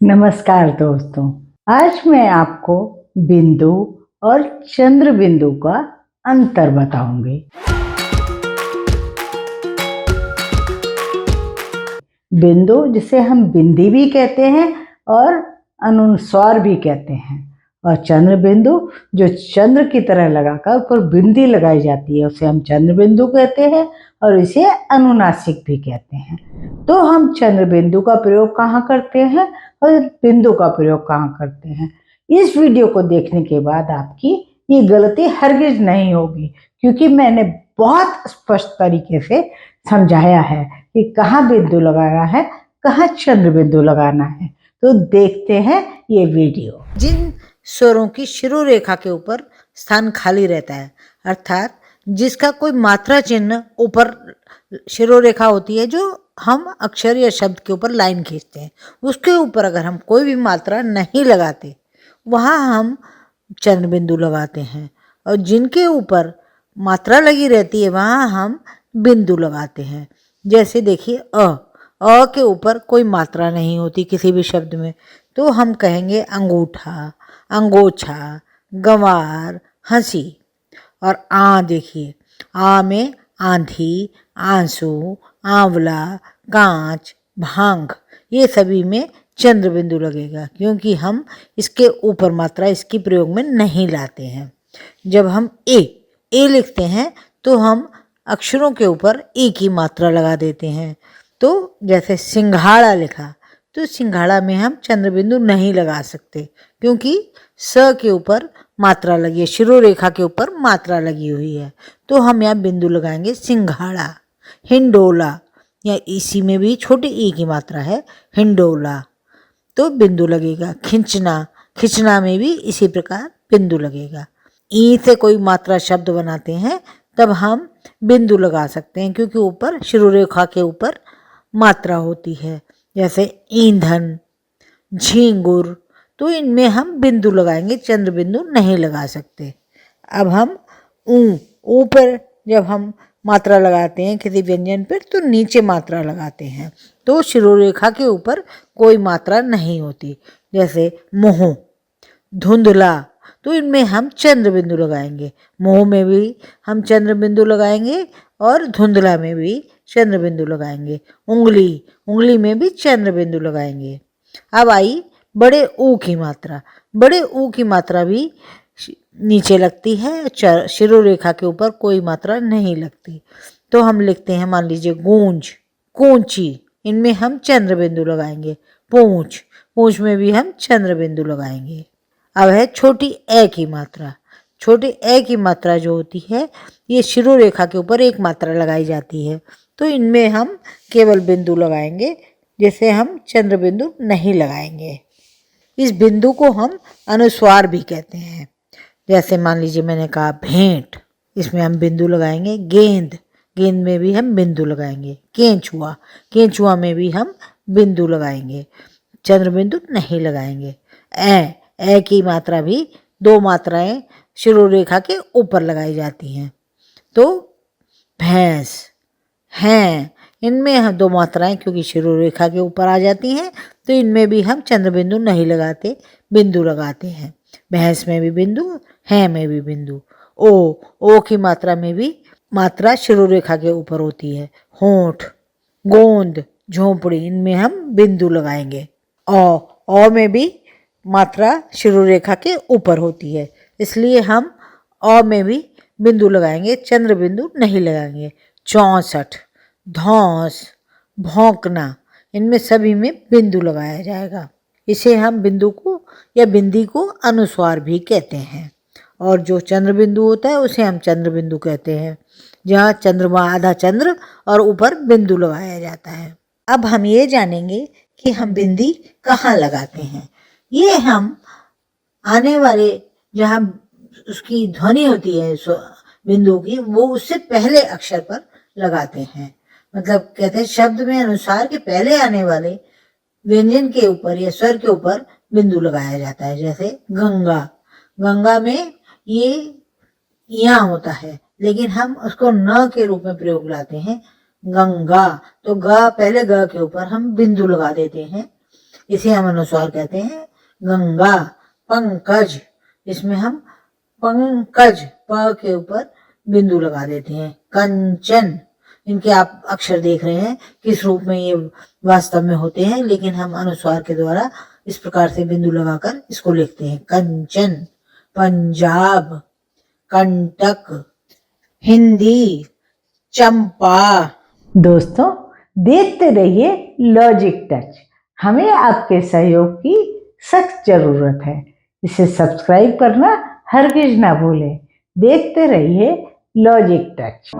नमस्कार दोस्तों। आज मैं आपको बिंदु और चंद्र बिंदु का अंतर बताऊंगी। बिंदु जिसे हम बिंदी भी कहते हैं और अनुस्वार भी कहते हैं, और चंद्र बिंदु जो चंद्र की तरह लगाकर ऊपर बिंदी लगाई जाती है उसे हम चंद्र बिंदु कहते हैं और इसे अनुनासिक भी कहते हैं। तो हम चंद्र बिंदु का प्रयोग कहाँ करते हैं और बिंदु का प्रयोग कहाँ करते हैं, इस वीडियो को देखने के बाद आपकी ये गलती हरगिज नहीं होगी, क्योंकि मैंने बहुत स्पष्ट तरीके से समझाया है कि कहाँ बिंदु लगाना है, कहाँ चंद्र बिंदु लगाना है। तो देखते हैं ये वीडियो। जिन स्वरों की शिरोरेखा के ऊपर स्थान खाली रहता है, अर्थात जिसका कोई मात्रा चिन्ह ऊपर शिरोरेखा होती है, जो हम अक्षर या शब्द के ऊपर लाइन खींचते हैं, उसके ऊपर अगर हम कोई भी मात्रा नहीं लगाते वहाँ हम चंद्र बिंदु लगाते हैं, और जिनके ऊपर मात्रा लगी रहती है वहाँ हम बिंदु लगाते हैं। जैसे देखिए अ के ऊपर कोई मात्रा नहीं होती किसी भी शब्द में, तो हम कहेंगे अंगूठा, अंगोछा, गंवार, हंसी। और आ देखिए, आ में आंधी, आंसू, आंवला, कांच, भांग, ये सभी में चंद्र बिंदु लगेगा, क्योंकि हम इसके ऊपर मात्रा इसकी प्रयोग में नहीं लाते हैं। जब हम ए लिखते हैं तो हम अक्षरों के ऊपर ए की मात्रा लगा देते हैं। तो जैसे सिंघाड़ा लिखा, तो सिंघाड़ा में हम चंद्र बिंदु नहीं लगा सकते, क्योंकि स के ऊपर मात्रा लगी है, शिरोरेखा के ऊपर मात्रा लगी हुई है, तो हम यहाँ बिंदु लगाएंगे सिंघाड़ा। हिंडोला, या इसी में भी छोटी ई की मात्रा है, हिंडोला, तो बिंदु लगेगा। खिंचना, खिंचना में भी इसी प्रकार बिंदु लगेगा। ई से कोई मात्रा शब्द बनाते हैं तब हम बिंदु लगा सकते हैं, क्योंकि ऊपर शिरोरेखा के ऊपर मात्रा होती है। जैसे ईंधन, झींगुर, तो इनमें हम बिंदु लगाएंगे, चंद्र बिंदु नहीं लगा सकते। अब हम ऊपर जब हम मात्रा लगाते हैं किसी व्यंजन पर, तो नीचे मात्रा लगाते हैं, तो शिरोरेखा के ऊपर कोई मात्रा नहीं होती। जैसे मोह, धुंधला, तो इनमें हम चंद्र बिंदु लगाएंगे। मोह में भी हम चंद्र बिंदु लगाएंगे और धुंधला में भी चंद्र बिंदु लगाएंगे। उंगली, उंगली में भी चंद्र बिंदु लगाएंगे। अब आई बड़े ऊ की मात्रा। बड़े ऊ की मात्रा भी नीचे लगती है, शिरोरेखा के ऊपर कोई मात्रा नहीं लगती, तो हम लिखते हैं, मान लीजिए गूंज, कूंची, इनमें हम चंद्र बिंदु लगाएंगे। पूंछ, पूंछ में भी हम चंद्र बिंदु लगाएंगे। अब है छोटी ए की मात्रा। छोटी ए की मात्रा जो होती है, ये शिरोरेखा के ऊपर एक मात्रा लगाई जाती है, तो इनमें हम केवल बिंदु लगाएंगे, जिसे हम चंद्र बिंदु नहीं लगाएंगे। इस बिंदु को हम अनुस्वार भी कहते हैं। जैसे मान लीजिए मैंने कहा भेंट, इसमें हम बिंदु लगाएंगे। गेंद, गेंद में भी हम बिंदु लगाएंगे। केंचुआ, केंचुआ में भी हम बिंदु लगाएंगे, चंद्र बिंदु नहीं लगाएंगे। ए की मात्रा भी दो मात्राएं शिरोरेखा के ऊपर लगाई जाती हैं, तो भैंस, हैं, इनमें हम दो मात्राएं क्योंकि शिरोरेखा के ऊपर आ जाती हैं, तो इनमें भी हम चंद्र बिंदु नहीं लगाते, बिंदु लगाते हैं। भैंस में भी बिंदु, हैं में भी बिंदु। ओ की मात्रा में भी मात्रा शिरोरेखा के ऊपर होती है। होंठ, गोंद, झोंपड़ी, इनमें हम बिंदु लगाएंगे। औ में भी मात्रा शिरोरेखा के ऊपर होती है, इसलिए हम अ में भी बिंदु लगाएंगे, चंद्र बिंदु नहीं लगाएंगे। 64, धौंस, भौंकना, इनमें सभी में बिंदु लगाया जाएगा। इसे हम बिंदु को या बिंदी को अनुस्वार भी कहते हैं। और जो चंद्र बिंदु होता है उसे हम चंद्र बिंदु कहते हैं, जहाँ चंद्रमा आधा चंद्र और ऊपर बिंदु लगाया जाता है। अब हम ये जानेंगे कि हम बिंदी कहाँ लगाते हैं। ये हम आने वाले जहाँ उसकी ध्वनि होती है बिंदु की, वो उससे पहले अक्षर पर लगाते हैं। मतलब कहते हैं शब्द में अनुसार के पहले आने वाले व्यंजन के ऊपर या स्वर के ऊपर बिंदु लगाया जाता है। जैसे गंगा, गंगा में ये यहाँ होता है, लेकिन हम उसको न के रूप में प्रयोग लाते हैं, गंगा, तो ग पहले ग के ऊपर हम बिंदु लगा देते हैं। इसे हम अनुस्वार कहते हैं। गंगा, पंकज, इसमें हम पंकज प के ऊपर बिंदु लगा देते हैं। कंचन, इनके आप अक्षर देख रहे हैं किस रूप में ये वास्तव में होते हैं, लेकिन हम अनुस्वार के द्वारा इस प्रकार से बिंदु लगाकर इसको लिखते हैं। कंचन, पंजाब, कंटक, हिंदी, चंपा। दोस्तों, देखते रहिए लॉजिक टच। हमें आपके सहयोग की सख्त जरूरत है। इसे सब्सक्राइब करना हरगिज ना भूलें। देखते रहिए लॉजिक टच।